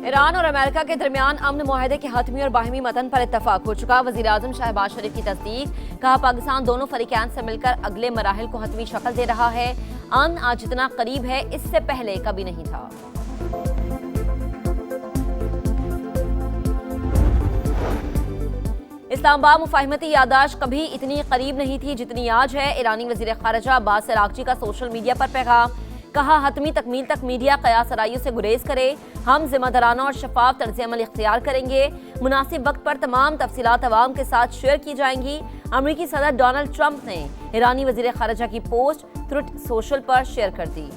Iran और America के दरमियान अमन मुआहदे के हतमी और बाहिमी मतन पर इत्तफाक हो चुका। वज़ीर आज़म शहबाज शरीफ की तस्दीक। कहा, पाकिस्तान दोनों फरीकैन से मिलकर अगले मराहिल को हतमी शक्ल दे रहा है। अमन आज जितना करीब है इससे पहले कभी नहीं था। इस्लामाबाद मुफाहिमती यादाश्त कभी इतनी करीब नहीं थी जितनी आज है। ईरानी वज़ीर ख़ारिजा अब्बास अराग़ची का सोशल मीडिया पर पैगाम। कहा, हतमी तकमील तक मीडिया कयास आराइयों से गुरेज करे। हम जिम्मेदाराना और शफाफ तर्ज अमल इख्तियार करेंगे। मुनासिब वक्त पर तमाम तफसीलात अवाम के साथ शेयर की जाएंगी। अमरीकी सदर डोनाल्ड ट्रंप ने ईरानी वज़ीर ख़ारिजा की पोस्ट ट्रुथ सोशल पर शेयर कर दी।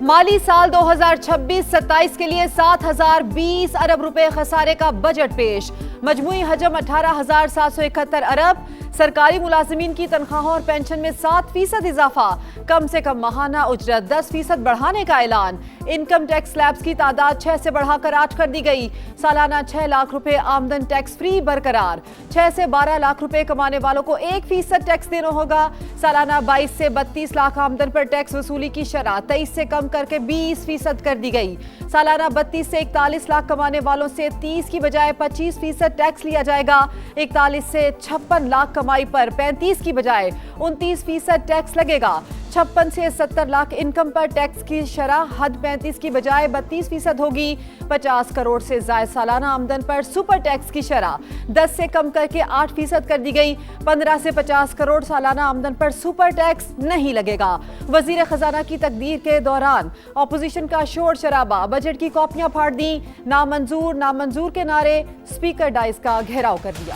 माली साल 2026-27 के लिए 7,020 अरब रुपए खसारे का बजट पेश। मजमूई हजम 18,771 अरब। सरकारी मुलाजिमीन की तनख्वाहों और पेंशन में 7% इजाफा। कम से कम माहाना उजरत 10% बढ़ाने का ऐलान। इनकम टैक्स स्लैब्स की तादाद 6 से बढ़ाकर 8 कर दी गई। सालाना 6 लाख रुपए आमदन टैक्स फ्री बरकरार। 6 से 12 लाख रुपए कमाने वालों को 1% टैक्स देना होगा। सालाना 22 से 32 लाख आमदन पर टैक्स वसूली की शरह 23 से कम करके 20% कर दी गई। सालाना 32 से 41 लाख कमाने वालों से 30 की बजाय 25% टैक्स लिया जाएगा। 41 से 56 लाख कमाई पर 35 की बजाय 29% टैक्स लगेगा। 56 से 70 लाख इनकम पर टैक्स की शरह हद 35 की बजाय 32% होगी। 50 करोड़ से ज्यादा सालाना आमदन पर सुपर टैक्स की शरह 10 से कम करके 8% कर दी गई। 15 से 50 करोड़ सालाना आमदन पर सुपर टैक्स नहीं लगेगा। वजीर खजाना की तकदीर के दौरान अपोजिशन का शोर शराबा। बजट की कॉपियां फाड़ दी। नामंजूर नामंजूर के नारे। स्पीकर डाइस का घेराव कर दिया।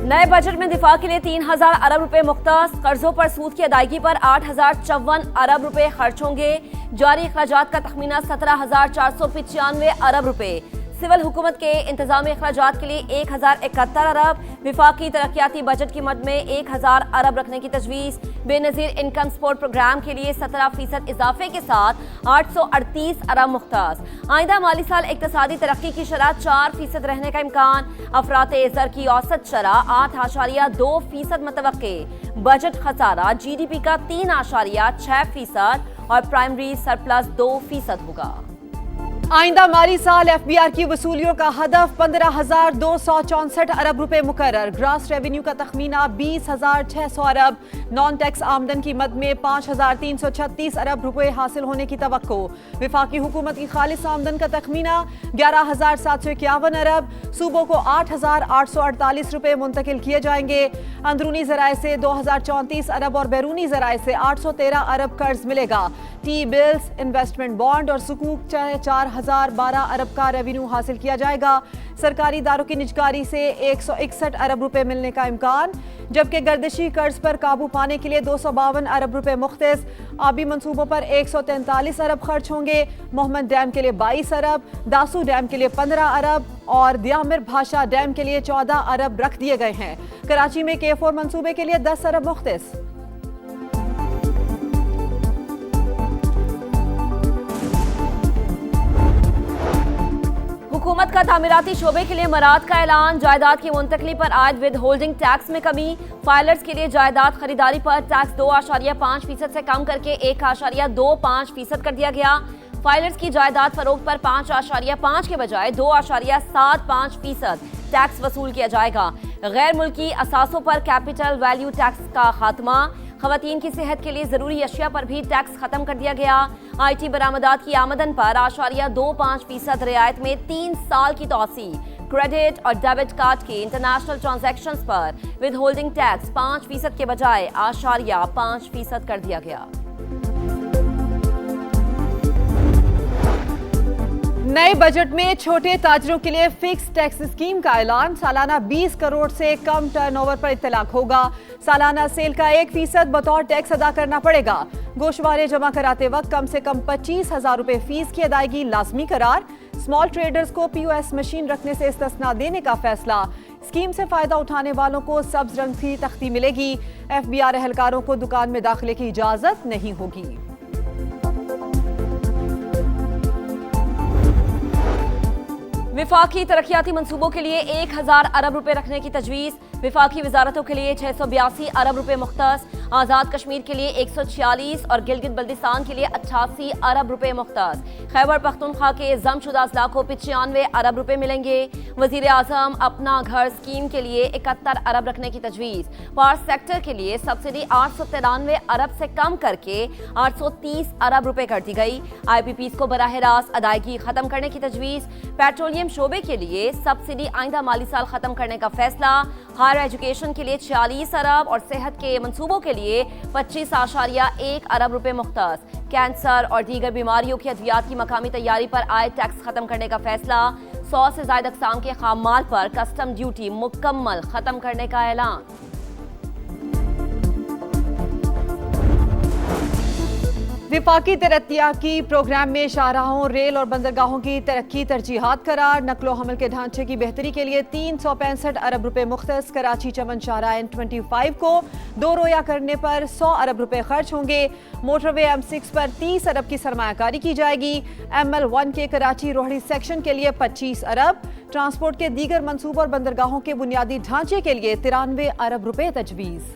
नए बजट में दिफा के लिए 3,000 अरब रुपए मुख्तस। कर्जों पर सूद की अदायगी पर 8,054 अरब रुपए खर्च होंगे। जारी अखराजात का तखमीना 17,495 अरब रुपए। सिविल हुकूमत के इंतजामी अखराजात के लिए 1,071 अरब। विफाकी तरक्याती बजट की मद में 1,000 अरब रखने की तजवीज़। बेनज़ीर इनकम सपोर्ट प्रोग्राम के लिए 17% इजाफे के साथ 838 अरब मुख्तस। आइंदा माली साल इक्तसादी तरक्की की शरह 4% रहने का इम्कान। अफराते ज़र की औसत शरह 8.2% मतवक्के। बजट खसारा GDP का 3.6% और प्राइमरी सरप्लस 2% होगा। आइंदा माली साल FBR की वसूलियों का हदफ 15,264 अरब रुपए मुकर्रर। ग्रास रेवेन्यू का तखमीना 20,600 अरब। नॉन टैक्स आमदन की मद में 5,336 अरब रुपए हासिल होने की तवक्को। विफाकी हुकूमत की खालिस आमदन का तखमीना 11,751 अरब। सूबों को 8,848 रुपए मुंतकिल किए जाएंगे। अंदरूनी जराए से 2,034 अरब और बैरूनी जराए से 813 अरब कर्ज मिलेगा। टी बिल्स, इन्वेस्टमेंट बॉन्ड और सुकूक 4,012 अरब का रेवेन्यू हासिल किया जाएगा। सरकारी इदारों की निजकारी से 161 अरब रुपए मिलने का इम्कान। जबकि गर्दिशी कर्ज पर काबू पाने के लिए 252 अरब रुपए मुख्तस। आबी मंसूबों पर 143 अरब खर्च होंगे। मोहम्मद डैम के लिए 22 अरब, दासू डैम के लिए 15 अरब और दियामिर भाषा डैम के लिए 14 अरब रख दिए गए हैं। कराची में K4 मंसूबे के लिए 10 अरब मुख्तस। हुकूमत का तामीराती शोबे के लिए मराद का ऐलान। जायदाद की मुंतकली पर आयद विद होल्डिंग टैक्स में कमी। फाइलर्स के लिए जायदाद खरीदारी पर टैक्स 2.5% से कम करके 1.25% कर दिया गया। फाइलर्स की जायदाद फरोख्त पर 5.5 के बजाय 2.75% टैक्स वसूल किया जाएगा। गैर मुल्की असासों पर कैपिटल वैल्यू टैक्स का खात्मा। खवातीन की सेहत के लिए जरूरी अशिया पर भी टैक्स खत्म कर दिया गया। IT बरामदात की आमदन पर 8.25% रियायत में 3 साल की तौसी। क्रेडिट और डेबिट कार्ड के इंटरनेशनल ट्रांजैक्शंस पर विद होल्डिंग टैक्स 5% के बजाय 8.5% कर दिया गया। नए बजट में छोटे ताजरों के लिए फिक्स टैक्स स्कीम का ऐलान। सालाना 20 करोड़ से कम टर्नओवर पर इत्तलाक होगा। सालाना सेल का 1% बतौर टैक्स अदा करना पड़ेगा। गोशवारे जमा कराते वक्त कम से कम 25,000 रुपए फीस की अदायगी लाजमी करार। स्मॉल ट्रेडर्स को POS मशीन रखने से इस्तिस्ना देने का फैसला। स्कीम से फायदा उठाने वालों को सब्ज रंग की तख्ती मिलेगी। FBR एहलकारों को दुकान में दाखिले की इजाजत नहीं होगी। विफाकी तरक्याती मंसूबों के लिए 1,000 अरब रुपए रखने की तजवीज़। विफाकी वजारतों के लिए 682 अरब रुपए मुख्तस। आज़ाद कश्मीर के लिए 146 और गिलगित बल्तिस्तान के लिए 88 अरब रुपए मुख्तस। खैबर पख्तूनख्वा के जमशुदा अजला को 95 अरब रुपए मिलेंगे। वजीर आजम अपना घर स्कीम के लिए 71 अरब रखने की तजवीज़। पावर सेक्टर के लिए सब्सिडी 893 अरब से कम करके 830 अरब रुपए कर दी गई। IPPs को बराह रास्त अदायगी खत्म करने की तजवीज़। पेट्रोलियम शोबे के लिए सब्सिडी आइंदा माली साल खत्म करने का फैसला। हायर एजुकेशन के लिए 46 अरब और सेहत के मंसूबों के लिए 25.1 अरब रुपए मुख्तस। कैंसर और दीगर बीमारियों की अद्वियात की मकामी तैयारी पर आय टैक्स खत्म करने का फैसला। 100 से ज्यादा अक़साम के खाम माल पर कस्टम ड्यूटी मुकम्मल खत्म करने का ऐलान। विफाकी तरक्याती प्रोग्राम में शाहराहों, रेल और बंदरगाहों की तरक्की तरजीहात करार। नकलो हमल के ढांचे की बेहतरी के लिए 365 अरब रुपए मुख्तस। कराची चमन शाहराह N25 को 2 रोया करने पर 100 अरब रुपए खर्च होंगे। मोटरवे M6 पर 30 अरब की सरमायाकारी की जाएगी। ML1 के कराची रोहड़ी सेक्शन के लिए 25 अरब। ट्रांसपोर्ट के दीगर मंसूबों और बंदरगाहों के बुनियादी ढांचे के लिए 93 अरब रुपए तजवीज़।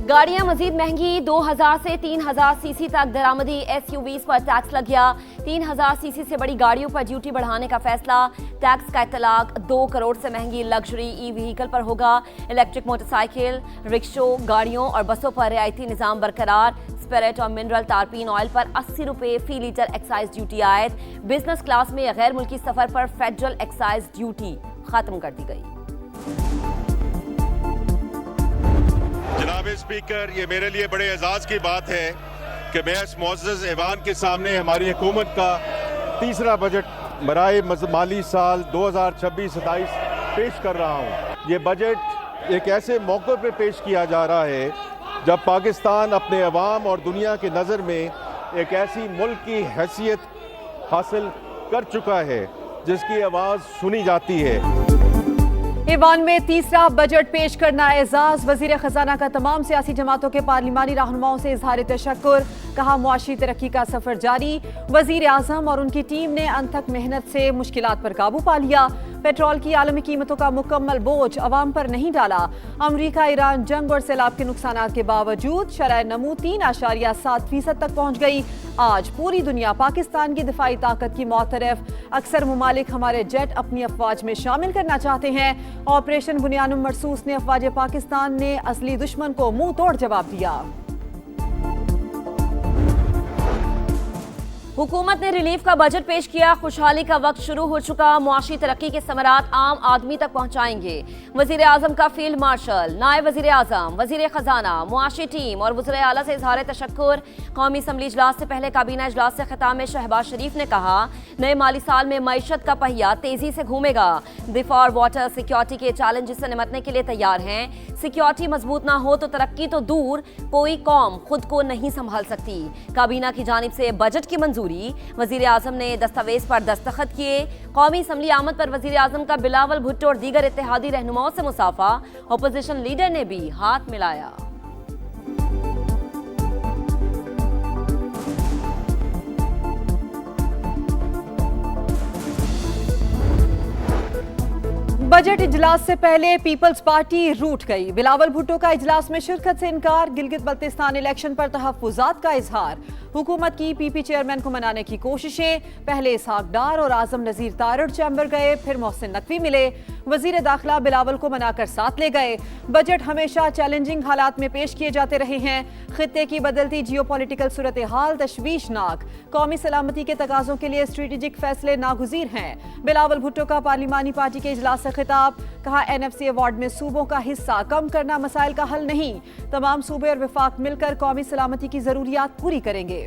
गाड़ियां मजीद महंगी। 2000 से 3000 सीसी तक दरामदी SUVs पर टैक्स लग गया। 3000 सीसी से बड़ी गाड़ियों पर ड्यूटी बढ़ाने का फैसला। टैक्स का इतलाक 2 करोड़ से महंगी लग्जरी व्हीकल पर होगा। इलेक्ट्रिक मोटरसाइकिल, रिक्शो, गाड़ियों और बसों पर रियायती निज़ाम बरकरार। स्पिरिट और मिनरल तारपीन ऑयल पर 80 रुपए फी लीटर एक्साइज ड्यूटी आयद। बिजनेस क्लास में गैर मुल्की सफर पर फेडरल एक्साइज ड्यूटी खत्म कर दी गई। जनाब स्पीकर, ये मेरे लिए बड़े एजाज की बात है कि मैं इस मुअज़्ज़ज़ ऐवान के सामने हमारी हुकूमत का तीसरा बजट बराए माली साल 2026-27 पेश कर रहा हूँ। ये बजट एक ऐसे मौके पे पेश किया जा रहा है जब पाकिस्तान अपने अवाम और दुनिया की नज़र में एक ऐसी मुल्क की हैसियत हासिल कर चुका है जिसकी आवाज़ सुनी जाती है। ईवान में तीसरा बजट पेश करना एजाज। वजीर खजाना का तमाम सियासी जमातों के पार्लिमानी रहनुमाओं से इजहार तशक्कुर। कहा मुआशी तरक्की का सफर जारी। वजीर आजम और उनकी टीम ने अनथक मेहनत से मुश्किलात पर काबू पा लिया। पेट्रोल की आलमी कीमतों का मुकम्मल बोझ अवाम पर नहीं डाला। अमरीका ईरान जंग और सैलाब के नुकसानात के बावजूद शरह नमू 3.7% तक पहुँच गई। आज पूरी दुनिया पाकिस्तान की दिफाई ताकत की मौतरफ। अक्सर ममालिक हमारे जेट अपनी अफवाज में शामिल करना चाहते हैं। ऑपरेशन बुनियानुम मरसूस ने अफवाज पाकिस्तान ने असली दुश्मन को मुंह तोड़ जवाब दिया। हुकूमत ने रिलीफ का बजट पेश किया। खुशहाली का वक्त शुरू हो चुका। मुआशी तरक्की के समरात आम आदमी तक पहुंचाएंगे। वजीर आजम का फील्ड मार्शल, नायब वजीर आजम, वजीर खजाना, मुआशी टीम और वज़ीर आला से इजहार तशक्कुर। कौमी असम्बली इजलास से पहले काबीना इजलास से खिताब में शहबाज शरीफ ने कहा, नए माली साल में मईशत का पहिया तेजी से घूमेगा। दिफा और वाटर सिक्योरिटी के चैलेंजेस से निपटने के लिए तैयार हैं। सिक्योरिटी मजबूत ना हो तो तरक्की तो दूर, कोई कौम खुद को नहीं संभाल सकती। काबीना की जानिब से बजट की मंजूरी। वजीर आजम ने दस्तावेज पर दस्तखत किए। कौमी असम्बली आमद पर वजीर आजम का बिलावल भुट्टो और दीगर इत्तेहादी रहनुमाओं से मुसाफा। अपोजिशन लीडर ने भी हाथ मिलाया। बजट इजलास से पहले पीपल्स पार्टी रूठ गई। बिलावल भुट्टो का इजलास में शिरकत से इनकार। गिलगित बल्तिस्तान इलेक्शन पर तहफ्फुजात का इजहार। हुकूमत की PP चेयरमैन को मनाने की कोशिशें। पहले इसहाक डार और आजम नजीर तारड़ चैम्बर गए, फिर मोहसिन नकवी मिले। वजीर दाखिला बिलावल को मनाकर साथ ले गए। बजट हमेशा चैलेंजिंग हालात में पेश किए जाते रहे हैं। खित्ते की बदलती जियोपॉलिटिकल सूरत हाल तशवीशनाक। कौमी सलामती के तकाजों के लिए स्ट्रेटेजिक फैसले नागुजीर हैं। बिलावल भुट्टो का पार्लिमानी पार्टी के इजलास से खिताब। कहा, NFC अवार्ड में सूबों का हिस्सा कम करना मसाइल का हल नहीं। तमाम सूबे और विफाक मिलकर कौमी सलामती की जरूरियात पूरी करेंगे।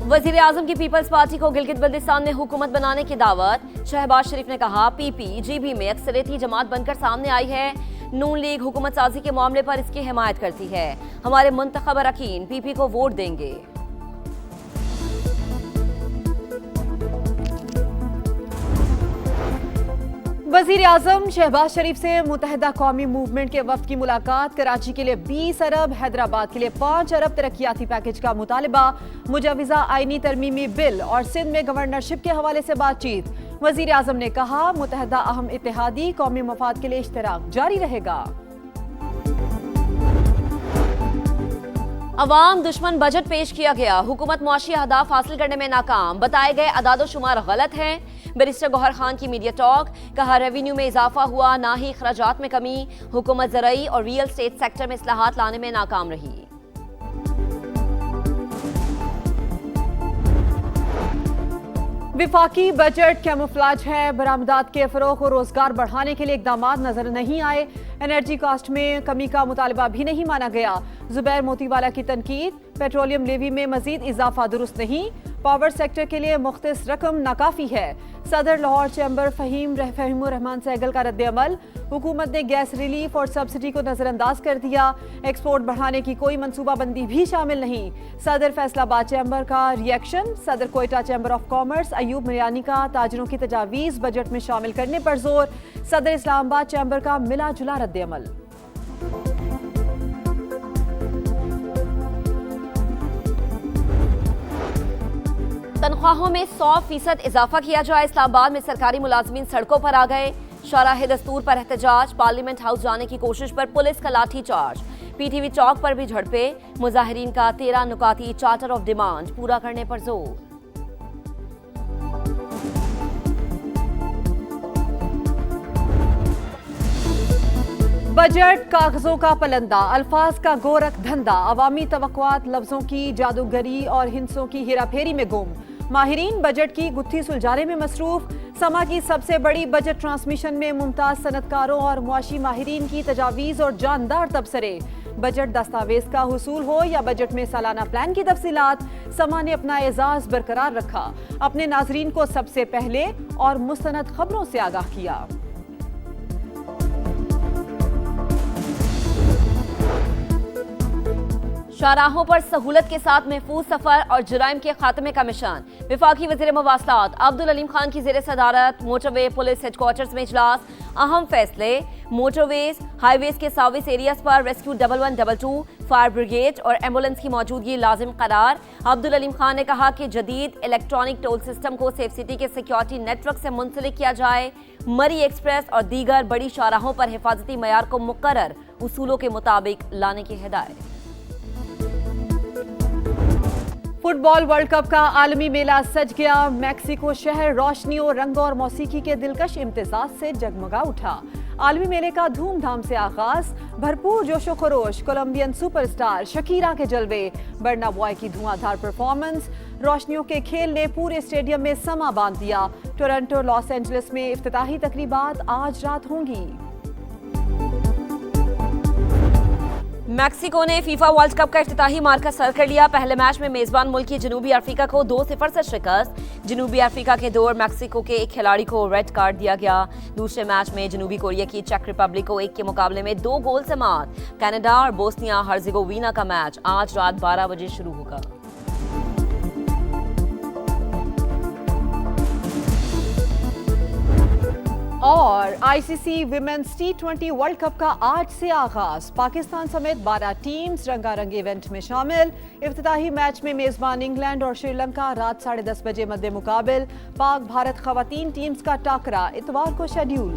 वजीर आजम की पीपल्स पार्टी को गिलगित बल्तिस्तान में हुकूमत बनाने की दावत। शहबाज शरीफ ने कहा, PP-GB में अक्सरियती जमात बनकर सामने आई है। नून लीग हुकूमत साजी के मामले पर इसकी हिमायत करती है। हमारे मुंतखब अरकान PP को वोट देंगे। वजीर आजम शहबाज शरीफ से मुत्तहिदा कौमी मूवमेंट के वफ्द की मुलाकात। कराची के लिए 20 अरब, हैदराबाद के लिए 5 अरब तरक्याती पैकेज का मुतालबा। मुजवजा आईनी तरमीमी बिल और सिंध में गवर्नरशिप के हवाले से बातचीत। वजीर आजम ने कहा, मुत्तहिदा अहम इत्तेहादी कौमी मफाद के लिए इश्तराक जारी रहेगा। अवाम दुश्मन बजट पेश किया गया। हुकूमत मुआशी अहदाफ हासिल करने में नाकाम। बताए गए अदादोशुमार गलत हैं। बैरिस्टर गौहर खान की मीडिया टॉक। कहा, रेवेन्यू में इजाफा हुआ, ना ही खराजात में कमी। हुकूमत ज़राई और रियल स्टेट सेक्टर में इस्लाहात लाने में नाकाम रही। विफाकी बजट कैमोफ्लाज है। बरामदात के फरोग और रोजगार बढ़ाने के लिए इकदाम नजर नहीं आए। एनर्जी कास्ट में कमी का मुतालबा भी नहीं माना गया। जुबैर मोतीवाला की तनकीद। पेट्रोलियम लेवी में मजीद इजाफा दुरुस्त नहीं। पावर सेक्टर के लिए मुख्तस रकम नाकाफी है। सदर लाहौर चैम्बर फहीमुर रहमान सहगल का रद्द-ए-अमल। हुकूमत ने गैस रिलीफ और सब्सिडी को नजरअंदाज कर दिया। एक्सपोर्ट बढ़ाने की कोई मनसूबाबंदी भी शामिल नहीं। सदर फैसलाबाद चैम्बर का रिएक्शन। सदर Quetta chamber of commerce Ayub Miani का ताजरों की तजावीज़ बजट में शामिल करने पर जोर। सदर इस्लामाबाद चैम्बर का मिला जुला रद्द-ए-अमल। तनख्वाहों में 100% इजाफा किया जाए। इस्लामाबाद में सरकारी मुलाजमीन सड़कों पर आ गए। शराह दस्तूर पर एहतजाज। पार्लियामेंट हाउस जाने की कोशिश पर पुलिस का लाठी चार्ज। पीटीवी चौक पर भी झड़पे। मुजाहिरीन का 13 नुकाती चार्टर ऑफ डिमांड पूरा करने पर जोर। बजट कागजों का पलंदा, अल्फाज का गोरख धंधा। अवामी तवक्कुआत लफ्जों की जादूगरी और हिंसों की हेराफेरी में गुम। माहिरीन बजट की गुत्थी सुलझाने में मसरूफ। समा की सबसे बड़ी बजट ट्रांसमिशन में मुमताज सनतकारों और मुआशी माहिरीन की तजावीज़ और जानदार तबसरे। बजट दस्तावेज का हुसूल हो या बजट में सालाना प्लान की तफसीलात, समा ने अपना एजाज बरकरार रखा। अपने नाजरीन को सबसे पहले और मुस्तनद खबरों से आगाह किया। शाहराहों पर सहूलत के साथ महफूज सफर और जुराइम के खात्मे का मिशन। विफाकी वज़ीर मवासलात अब्दुल अलीम खान की ज़ेर सदारत मोटरवे पुलिस हेडक्वार्टर्स में इजलास। अहम फैसले। मोटरवेज हाईवेज के सर्विस एरियाज पर रेस्क्यू 1122 फायर ब्रिगेड और एम्बुलेंस की मौजूदगी लाजिम करार। अब्दुल अलीम खान ने कहा कि जदीद इलेक्ट्रॉनिक टोल सिस्टम को सेफ सिटी के सिक्योरिटी नेटवर्क से मुंसलिक किया जाए। मरी एक्सप्रेस और दीगर बड़ी शाहराहों पर हिफाजती मयार को मुकर्रर उसूलों के मुताबिक लाने की हिदायत। फुटबॉल वर्ल्ड कप का आलमी मेला सज गया। मैक्सिको शहर रोशनियों, रंगों और मौसीकी के दिलकश इम्तिजाज से जगमगा उठा। आलमी मेले का धूमधाम से आगाज। भरपूर जोशो खरोश। कोलंबियन सुपरस्टार शकीरा के जलवे। बर्ना बॉय की धुआंधार परफॉर्मेंस। रोशनियों के खेल ने पूरे स्टेडियम में समा बांध दिया। टोरंटो, लॉस एंजलिस में इफ्तिताही तकरीबात आज रात होंगी। मैक्सिको ने फीफा वर्ल्ड कप का इफ्तिताही मार्का सर कर लिया। पहले मैच में मेजबान मुल्क की जनूबी अफ्रीका को 2-0 से शिकस्त। जनूबी अफ्रीका के दौर मैक्सिको के एक खिलाड़ी को रेड कार्ड दिया गया। दूसरे मैच में जनूबी कोरिया की चेक रिपब्लिक को 1 के मुकाबले में 2 गोल से मात। कनाडा और बोस्निया हर्जेगोविना का मैच आज रात 12 बजे शुरू होगा। और ICC women's T20 world cup का आज से आगाज। पाकिस्तान समेत 12 टीम्स रंगारंग इवेंट में शामिल। इफ्तिताही मैच में मेजबान इंग्लैंड और श्रीलंका रात 10:30 बजे मद्दे मुकाबिल। पाक भारत खवातीन टीम्स का टाकरा इतवार को शेड्यूल।